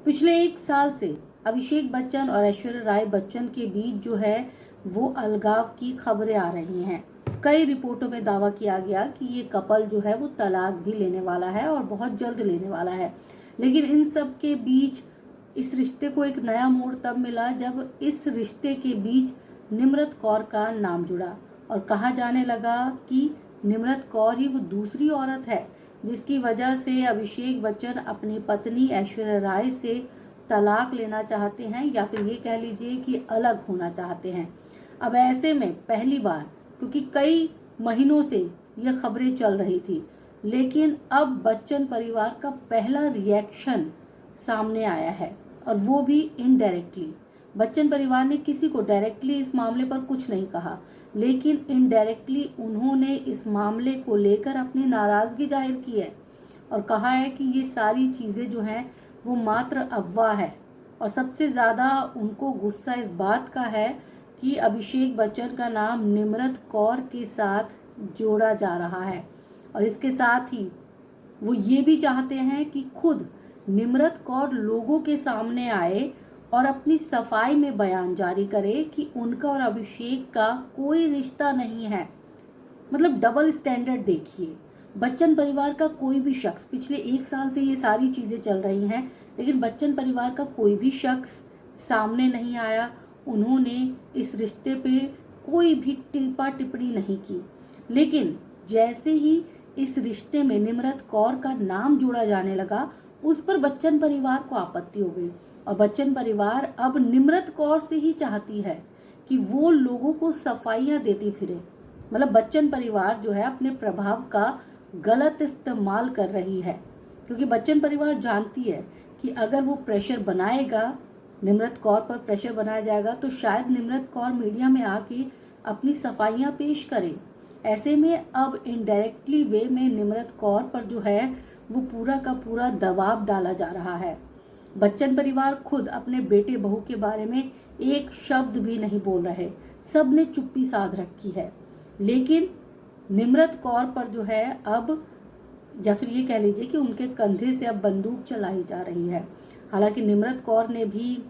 पिछले एक साल से अभिषेक बच्चन और ऐश्वर्या राय बच्चन के बीच जो है वो अलगाव की खबरें आ रही हैं। कई रिपोर्टों में दावा किया गया कि ये कपल जो है वो तलाक भी लेने वाला है और बहुत जल्द लेने वाला है। लेकिन इन सब के बीच इस रिश्ते को एक नया मोड़ तब मिला जब इस रिश्ते के बीच निम्रत कौर का नाम जुड़ा और कहा जाने लगा कि निम्रत कौर ही वो दूसरी औरत है जिसकी वजह से अभिषेक बच्चन अपनी पत्नी ऐश्वर्या राय से तलाक लेना चाहते हैं या फिर ये कह लीजिए कि अलग होना चाहते हैं। अब ऐसे में पहली बार, क्योंकि कई महीनों से यह खबरें चल रही थी, लेकिन अब बच्चन परिवार का पहला रिएक्शन सामने आया है और वो भी इनडायरेक्टली। बच्चन परिवार ने किसी को डायरेक्टली इस मामले पर कुछ नहीं कहा, लेकिन इनडायरेक्टली उन्होंने इस मामले को लेकर अपनी नाराजगी जाहिर की है और कहा है कि ये सारी चीज़ें जो हैं वो मात्र अफवाह है। और सबसे ज़्यादा उनको गुस्सा इस बात का है कि अभिषेक बच्चन का नाम निम्रत कौर के साथ जोड़ा जा रहा है और इसके साथ ही वो ये भी चाहते हैं कि खुद निम्रत कौर लोगों के सामने आए और अपनी सफाई में बयान जारी करे कि उनका और अभिषेक का कोई रिश्ता नहीं है। मतलब डबल स्टैंडर्ड देखिए। बच्चन परिवार का कोई भी शख्स, पिछले एक साल से ये सारी चीज़ें चल रही हैं, लेकिन बच्चन परिवार का कोई भी शख्स सामने नहीं आया। उन्होंने इस रिश्ते पे कोई भी टिप्पा टिप्पणी नहीं की। लेकिन जैसे ही इस रिश्ते में निम्रत कौर का नाम जोड़ा जाने लगा, उस पर बच्चन परिवार को आपत्ति हो गई और बच्चन परिवार अब निम्रत कौर से ही चाहती है कि वो लोगों को सफाइयाँ देती फिरे। मतलब बच्चन परिवार जो है अपने प्रभाव का गलत इस्तेमाल कर रही है, क्योंकि बच्चन परिवार जानती है कि अगर वो प्रेशर बनाएगा, निम्रत कौर पर प्रेशर बनाया जाएगा, तो शायद निम्रत कौर मीडिया में आके अपनी सफाइयाँ पेश करे। ऐसे में अब इनडायरेक्टली वे में निम्रत कौर पर जो है वो पूरा का पूरा दबाव डाला जा रहा है। बच्चन परिवार खुद अपने बेटे बहू के बारे में एक शब्द भी नहीं बोल रहे, सब ने चुप्पी साध रखी है। लेकिन निम्रत कौर पर जो है अब, या फिर ये कह लीजिए कि उनके कंधे से अब बंदूक चलाई जा रही है। हालांकि निम्रत कौर ने भी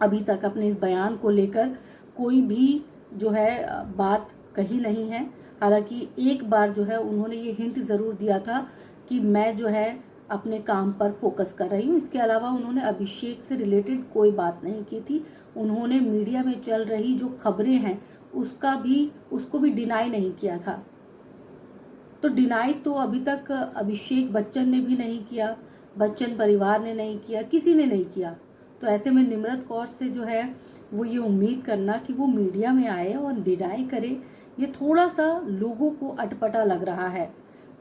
अभी तक अपने इस बयान को लेकर कोई भी जो है बात कही नहीं है। हालांकि एक बार जो है उन्होंने ये हिंट ज़रूर दिया था कि मैं जो है अपने काम पर फोकस कर रही हूँ। इसके अलावा उन्होंने अभिषेक से रिलेटेड कोई बात नहीं की थी। उन्होंने मीडिया में चल रही जो खबरें हैं उसको भी डिनाई नहीं किया था। तो डिनाई तो अभी तक अभिषेक बच्चन ने भी नहीं किया, बच्चन परिवार ने नहीं किया, किसी ने नहीं किया। तो ऐसे में निम्रत कौर से जो है वो ये उम्मीद करना कि वो मीडिया में आए और डिनाई करे, ये थोड़ा सा लोगों को अटपटा लग रहा है,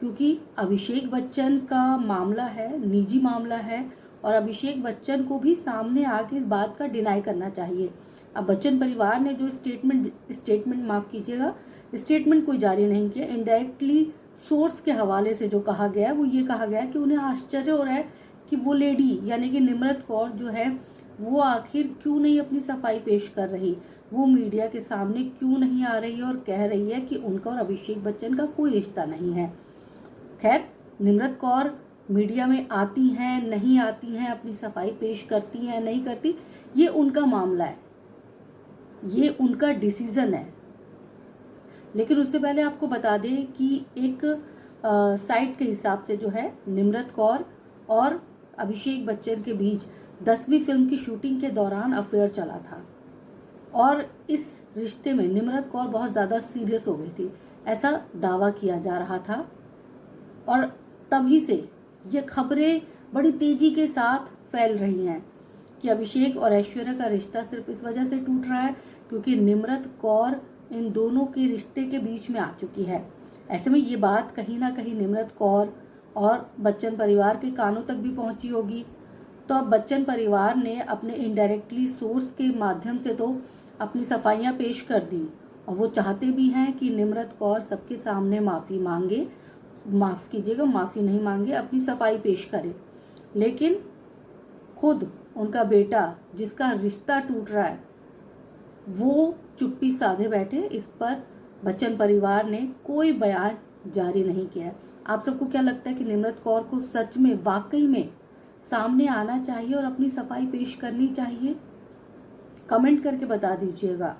क्योंकि अभिषेक बच्चन का मामला है, निजी मामला है और अभिषेक बच्चन को भी सामने आके इस बात का डिनाई करना चाहिए। अब बच्चन परिवार ने जो स्टेटमेंट माफ कीजिएगा, स्टेटमेंट कोई जारी नहीं किया। इनडायरेक्टली सोर्स के हवाले से जो कहा गया वो ये कहा गया कि उन्हें आश्चर्य हो रहा है कि वो लेडी यानी कि निम्रत कौर जो है वो आखिर क्यों नहीं अपनी सफाई पेश कर रही, वो मीडिया के सामने क्यों नहीं आ रही और कह रही है कि उनका और अभिषेक बच्चन का कोई रिश्ता नहीं है। खैर, निम्रत कौर मीडिया में आती हैं नहीं आती हैं, अपनी सफाई पेश करती हैं नहीं करती, ये उनका मामला है, ये उनका डिसीजन है। लेकिन उससे पहले आपको बता दें कि एक साइट के हिसाब से जो है निम्रत कौर और अभिषेक बच्चन के बीच 10वीं फिल्म की शूटिंग के दौरान अफेयर चला था और इस रिश्ते में निम्रत कौर बहुत ज़्यादा सीरियस हो गई थी, ऐसा दावा किया जा रहा था। और तभी से ये खबरें बड़ी तेजी के साथ फैल रही हैं कि अभिषेक और ऐश्वर्या का रिश्ता सिर्फ इस वजह से टूट रहा है क्योंकि निम्रत कौर इन दोनों के रिश्ते के बीच में आ चुकी है। ऐसे में ये बात कहीं ना कहीं निम्रत कौर और बच्चन परिवार के कानों तक भी पहुंची होगी। तो अब बच्चन परिवार ने अपने इनडायरेक्टली सोर्स के माध्यम से तो अपनी सफाइयां पेश कर दी और वो चाहते भी हैं कि निम्रत कौर सबके सामने माफ़ी मांगे, माफ़ कीजिएगा, माफ़ी नहीं मांगे, अपनी सफाई पेश करे। लेकिन खुद उनका बेटा जिसका रिश्ता टूट रहा है वो चुप्पी साधे बैठे। इस पर बच्चन परिवार ने कोई बयान जारी नहीं किया है। आप सबको क्या लगता है कि निम्रत कौर को सच में वाकई में सामने आना चाहिए और अपनी सफाई पेश करनी चाहिए? कमेंट करके बता दीजिएगा।